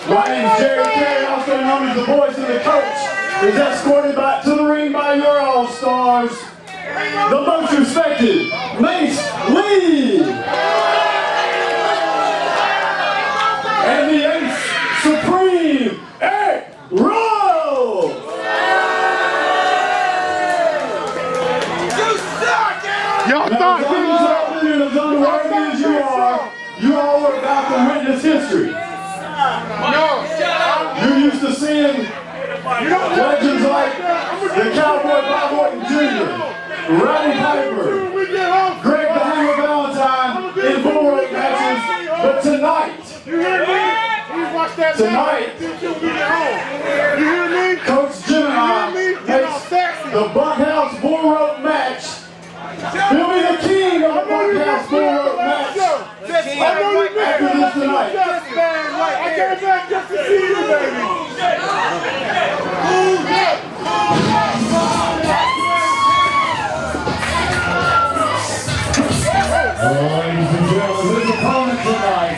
H: My name is Jerry Carey, also known as the voice of the coach, is escorted to the ring by your all-stars, the most respected, Mace Lee, and the Ace Supreme, Eric Rowe. Y'all thought as unworthy as you all were about to witness history. You're used to seeing legends like the Cowboy Bob Orton Jr., Roddy Piper, Greg the Hammer Valentine in bull rope matches, but tonight, Coach Gemini makes the Bunkhouse bull rope match. He'll be the king of the Bunkhouse bull rope match. tonight. I came back just to see you, baby.
E: Ladies and gentlemen, his opponent tonight,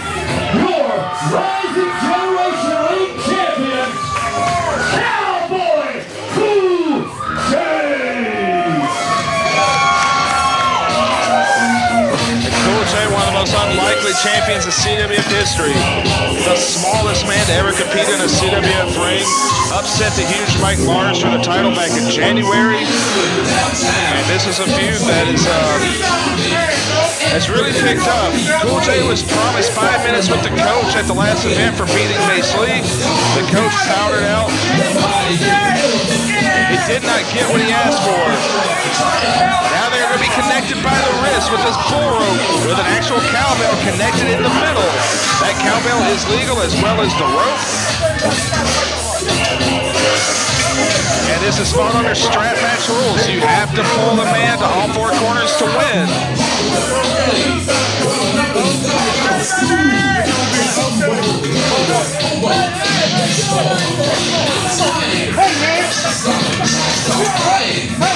E: your Rising Generation League champion, Cowboy Cool
C: One of the most unlikely champions in CWF history. The smallest man to ever compete in a CWF ring. Upset the huge Mike Mars for the title back in January. And this is a feud that is has really picked up. Cool J was promised 5 minutes with the coach at the last event for beating Mace Lee. The coach powdered out. He did not get what he asked for. Now they're going to be connected by the wrist with this bull rope with an actual cowbell connected in the middle. That cowbell is legal as well as the rope. And this is fought under strap match rules. You have to pull the man to all four corners to win.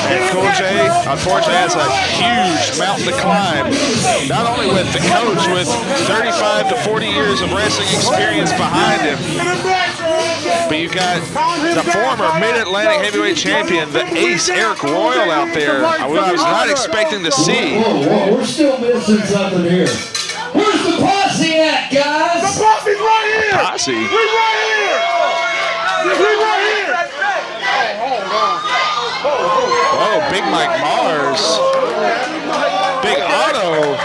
C: And Cool J, unfortunately, has a huge mountain to climb. Not only with the coach, with 35 to 40 years of wrestling experience behind him, but you've got the former Mid-Atlantic Heavyweight Champion, the ace, Eric Royal, out there. I was not expecting to see.
E: Whoa, we're still missing something here. Where's the posse at, guys?
H: The posse's right here.
C: Posse?
H: We right here. We right here.
C: Oh, Big Mike Mars. Big Otto.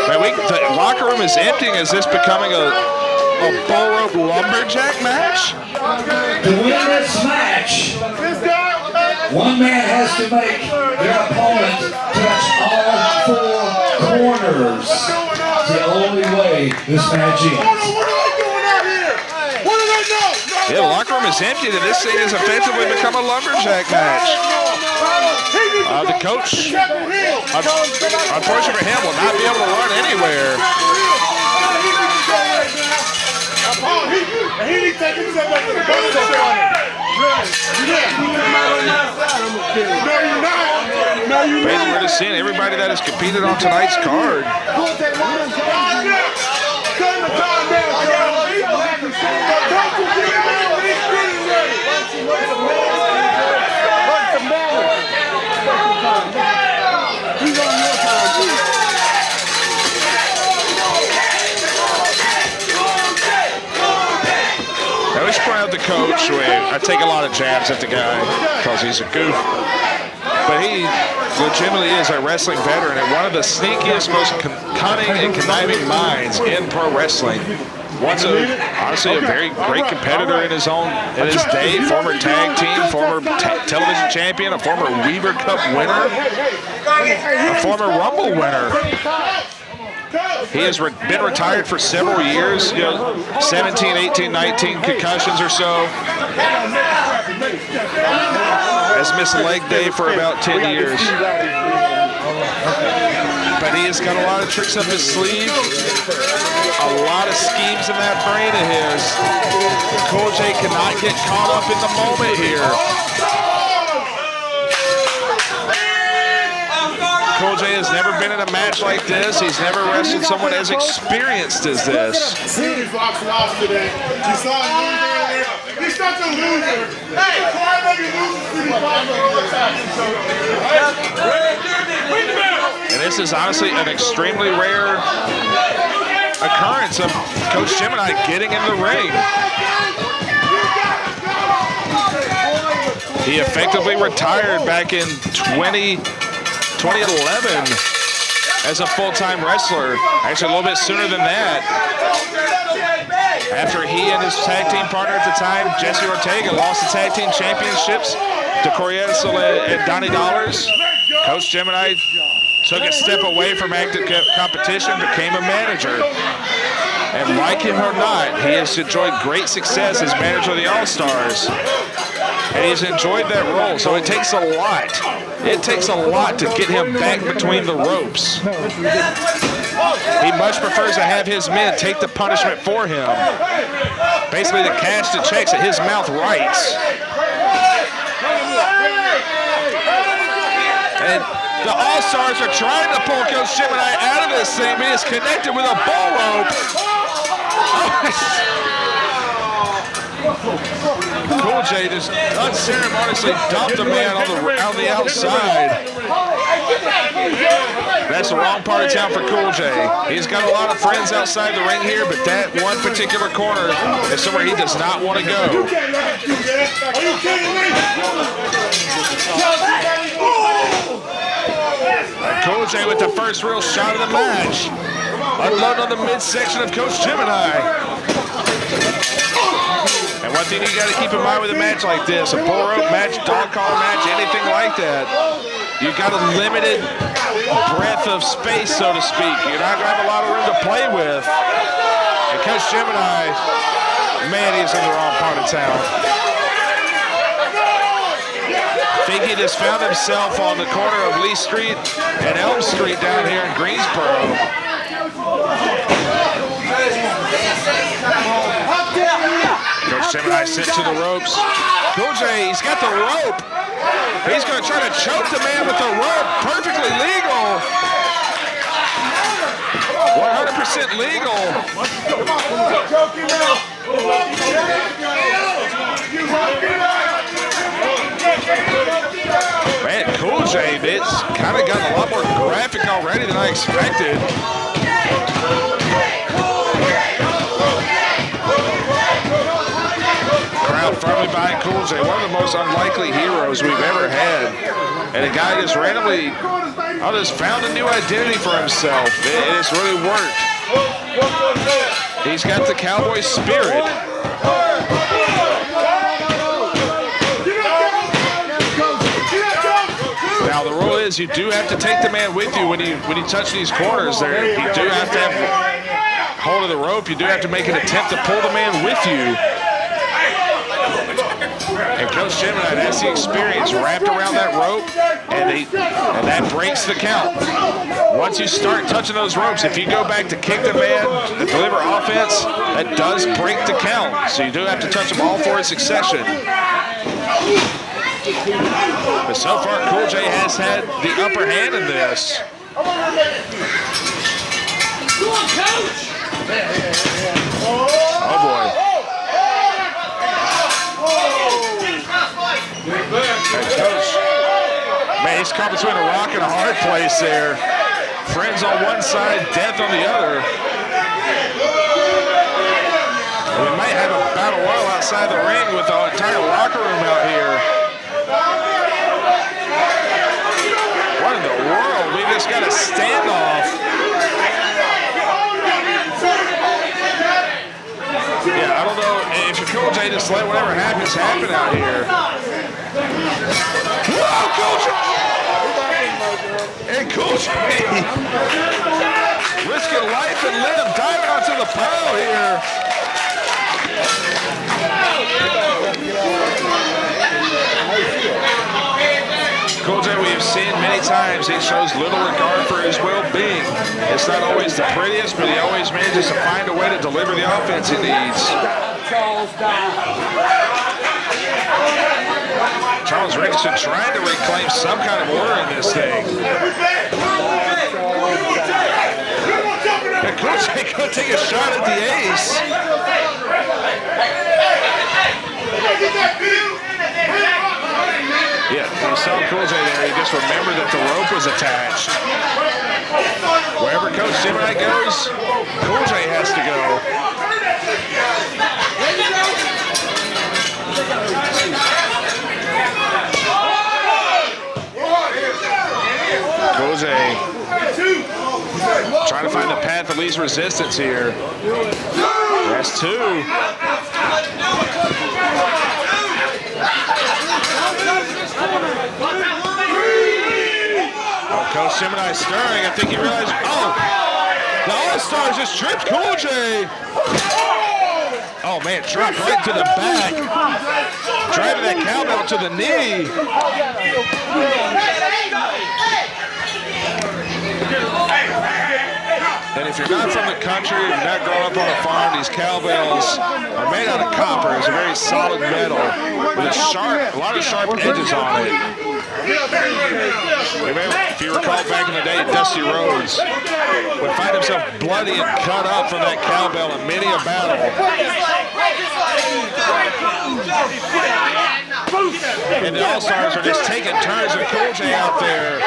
C: Man, the locker room is emptying. Is this becoming a bull rope lumberjack match?
E: To win this match, one man has to make their opponent touch all four corners. It's the only way this match ends.
C: Yeah, the locker room is empty, and this thing has effectively become a lumberjack match. The coach, unfortunately for him, will not be able to run anywhere. We're just seeing everybody that has competed on tonight's card. I always point out the coach, I take a lot of jabs at the guy because he's a goof. But he legitimately is a wrestling veteran and one of the sneakiest, most cunning and conniving minds in pro wrestling. Honestly, a very great competitor in his day, former tag team, former television champion, a former Weaver Cup winner, a former Rumble winner. He has been retired for several years, 17, 18, 19 concussions or so. Has missed leg day for about 10 years. But he has got a lot of tricks up his sleeve, a lot of schemes in that brain of his. Cool J cannot get caught up in the moment here. Cool J has never been in a match like this. He's never wrestled someone as experienced as this.
H: He's lost today. You saw him lose earlier. He's such a loser. Hey, why make you lose to these
C: And this is honestly an extremely rare occurrence of Coach Gemini getting in the ring. He effectively retired back in 2011 as a full-time wrestler. Actually, a little bit sooner than that. After he and his tag team partner at the time, Jesse Ortega, lost the tag team championships to Corey Edsel and Donnie Dollars, Coach Gemini took a step away from active competition, became a manager. And like him or not, he has enjoyed great success as manager of the All-Stars. and he's enjoyed that role, so it takes a lot. It takes a lot to get him back between the ropes. He much prefers to have his men take the punishment for him. Basically, to cash the checks that his mouth writes. And the All-Stars are trying to pull Coach Gemini out of this thing, but he is connected with a bull rope. Cool J just unceremoniously dumped a man on the outside. That's the wrong part of town for Cool J. He's got a lot of friends outside the ring here, but that one particular corner is somewhere he does not want to go.
H: Are you kidding me?
C: Cool J with the first real shot of the match. Unloading on the midsection of Coach Gemini. And one thing you got to keep in mind with a match like this, a bull rope match, dog collar match, anything like that, you've got a limited breadth of space, so to speak. You're not going to have a lot of room to play with. And Coach Gemini, man, he's in the wrong part of town. I think he just found himself on the corner of Lee Street and Elm Street down here in Greensboro. Coach Gemini sent to the ropes. Cool J, he's got the rope. He's going to try to choke the man with the rope. Perfectly legal. 100% legal. Man, Cool J, it's kind of gotten a lot more graphic already than I expected. Crowd firmly behind Cool J, one of the most unlikely heroes we've ever had. And a guy just randomly, just found a new identity for himself. It's really worked. He's got the cowboy spirit. Now the rule is you do have to take the man with you when you touch these corners. There, you do have to have hold of the rope. You do have to make an attempt to pull the man with you. And Coach Gemini, that's the experience wrapped around that rope, and that breaks the count. Once you start touching those ropes, if you go back to kick the man, to deliver offense, that does break the count. So you do have to touch them all four in succession. But so far, Cool J has had the upper hand in this. Oh boy. Coach, man, he's caught between a rock and a hard place there. Friends on one side, death on the other. We might have a battle royal outside the ring with the entire locker room out here. What in the world? We just got a standoff. Yeah, I don't know if Cool J just let whatever happens happen out here. Whoa, Cool J! And Cool J risking life and limb, diving onto the pile here. Cool J, we have seen many times, he shows little regard for his well-being. It's not always the prettiest, but he always manages to find a way to deliver the offense he needs. Charles Richardson trying to reclaim some kind of order in this thing. And Cool J going to take a shot at the ace. Yeah, you saw Cool J there. He just remembered that the rope was attached. Wherever Coach Gemini goes, Cool J has to go. Cool J trying to find the path of least resistance here. That's two. Oh, Coach Gemini stirring. I think he realized, the All-Stars just tripped Cool J. Oh, man, dropped right to the back. driving that cowbell to the knee. And if you're not from the country, if you're not growing up on a farm, these cowbells are made out of copper. It's a very solid metal with a lot of sharp edges on it. If you recall back in the day, Dusty Rhodes would find himself bloody and cut up from that cowbell in many a battle. And the All-Stars are just taking turns with Cool J out there.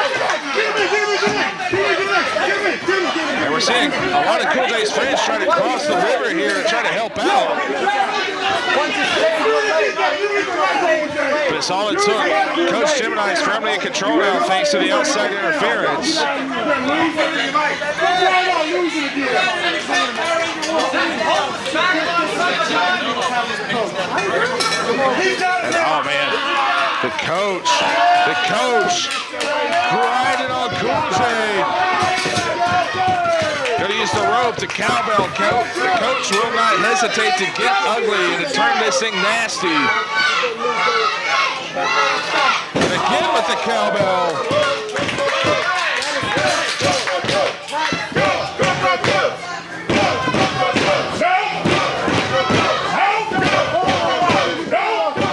C: And we're seeing a lot of Cool J's friends trying to cross the river here and try to help out. But it's all it took. Coach Gemini is firmly in control now thanks to the outside interference. And oh man, the coach grinding on Cool J. Gonna use the rope, the cowbell. The coach will not hesitate to get ugly and to turn this thing nasty. And again with the cowbell.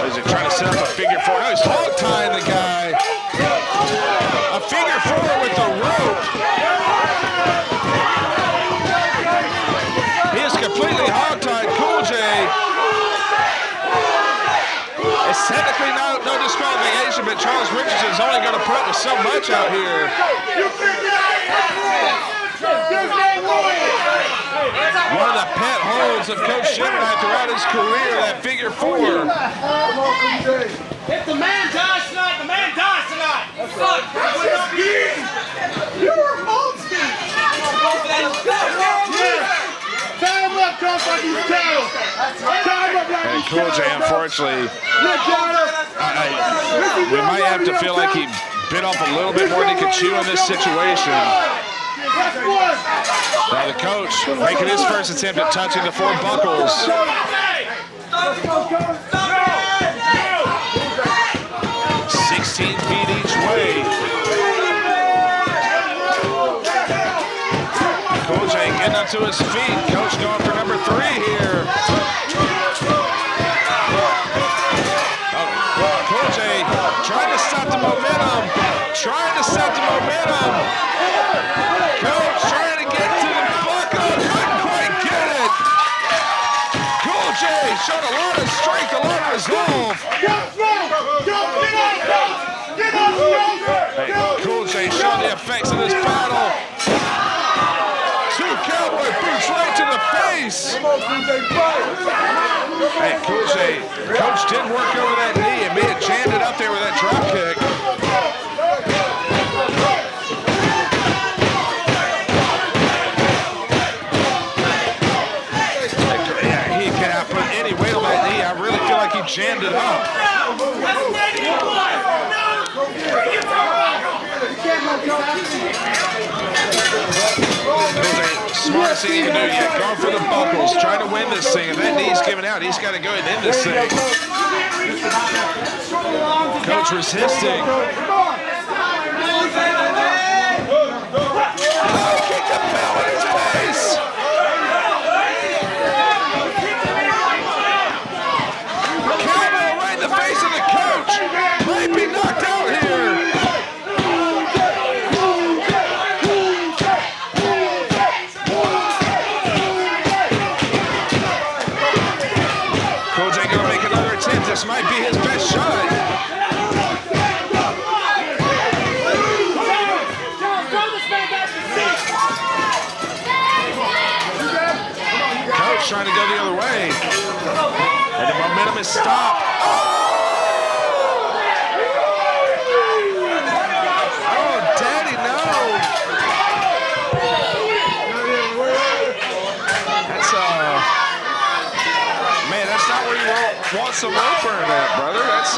C: Is he trying to set up a figure four? No, he's hog tying the guy. A figure four with the rope. He is completely hog-tied. Cool J. It's technically no disqualification, but Charles Richardson is only going to put up with so much out here. One of the pet holds of Coach Gemini throughout his career, that figure four.
J: If the man dies tonight, the man dies tonight. You were Molsky.
C: And Cool J, unfortunately, we might have to feel like he bit off a little bit more than he could chew in this situation. Now the coach making his first attempt at touching the four buckles. 16 feet each way. Cool J getting up to his feet. Coach going for number 3 here. Cool J trying to stop the momentum. Coach trying to get to the buckle. Couldn't quite get it. Cool J showed a lot of strength, a lot of resolve. Hey, Cool J showing the effects of this battle. 2 cowboy boots right to the face. Hey, Cool J, Coach did work over that knee and made it jammed it up there with that drop kick. Yeah, he cannot put any weight on that knee. I really feel like he jammed it up. Smartest thing he can do yet. Going for the buckles, trying to win this thing. If that knee's giving out, he's got to go and end this thing. Coach resisting. Kick the bell in his face. Cowbell right in the face of the coach. Might be knocked out here. This might be his best shot. Coach trying to go the other way. And the momentum is stopped. Oh, Daddy, no. That's man, that's not where you want some rope burn at, brother. That's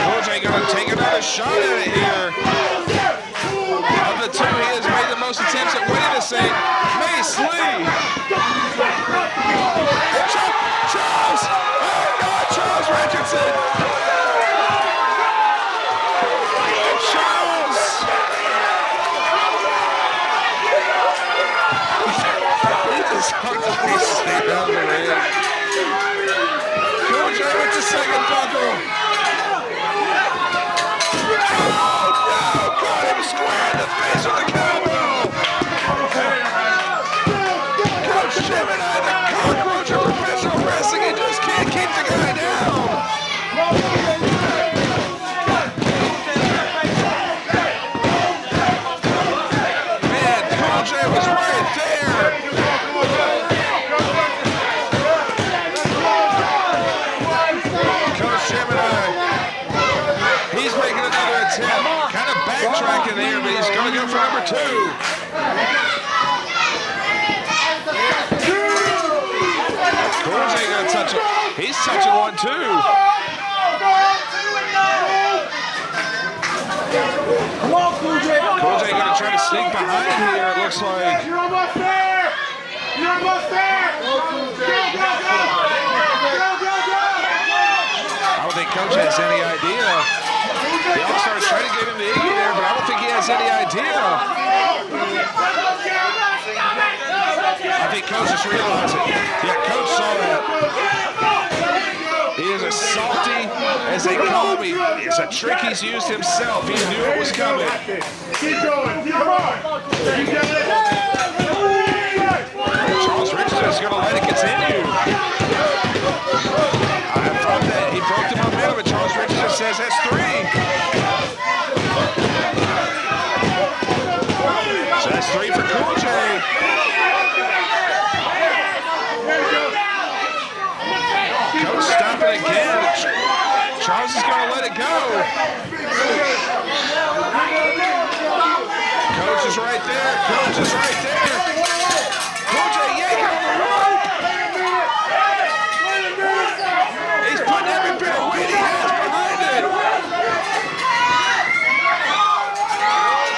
C: Cool J gonna take another shot at it here. Of the two, he has made the most attempts at winning this thing. May Lee. Charles! Oh God, Charles Richardson! Charles! He just hung the piece straight down the ring. Cool J with the second buckle. Oh no! Caught him square in the face with the cowbell. Coach Gemini, the cockroach of professional wrestling, he just can't keep the guy down. Man, Cool J was right there. Coach Gemini, he's making another attempt. Kind of backtracking there, but he's going to go for number 2. Cool J gonna touch it. He's touching 1 too.
J: Come on, Cool J.
C: Cool J gonna try to sneak behind here, it looks like.
J: You're almost there. You're almost there. Go, go, go.
C: I don't think Coach has any idea. The All-Stars trying to get him the Iggy there, but I don't think he has any idea. I think Coach is realizing. Yeah, Coach saw that. He is as salty as they call me. It's a trick he's used himself. He knew it was coming.
J: Keep going. Come on.
C: Charles Richardson is going to let it continue. I thought that he broke the momentum, but Charles Richardson says that's 3. So that's 3 for Cool J. Coach stopping again. Charles is going to let it go. Coach is right there. Coach is right there. Cool J yanking on the rope. He's putting every bit of weight he has behind it.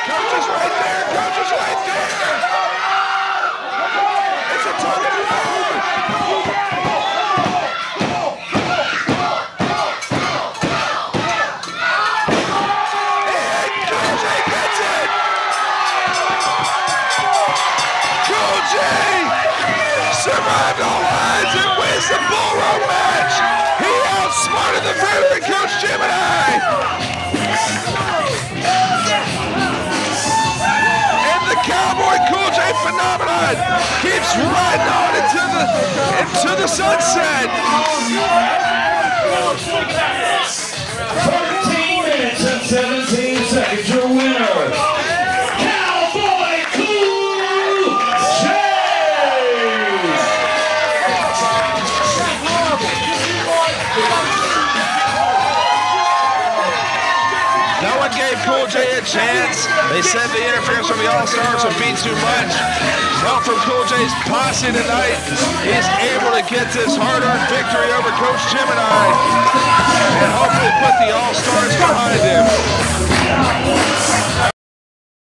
C: Coach is right there. Coach is right there. It's a tug of war. Survived all odds and wins the bull rope match. He outsmarted the veteran Coach Gemini. And the Cowboy Cool J phenomenon keeps riding on into the sunset.
E: 13 minutes and 17 seconds. Your winner, Cowboy Cool J.
C: No one gave Cool J a chance. They said the interference from the All-Stars would be too much. Help from Cool J's posse tonight. He's able to get this hard-earned victory over Coach Gemini and hopefully put the All-Stars behind him.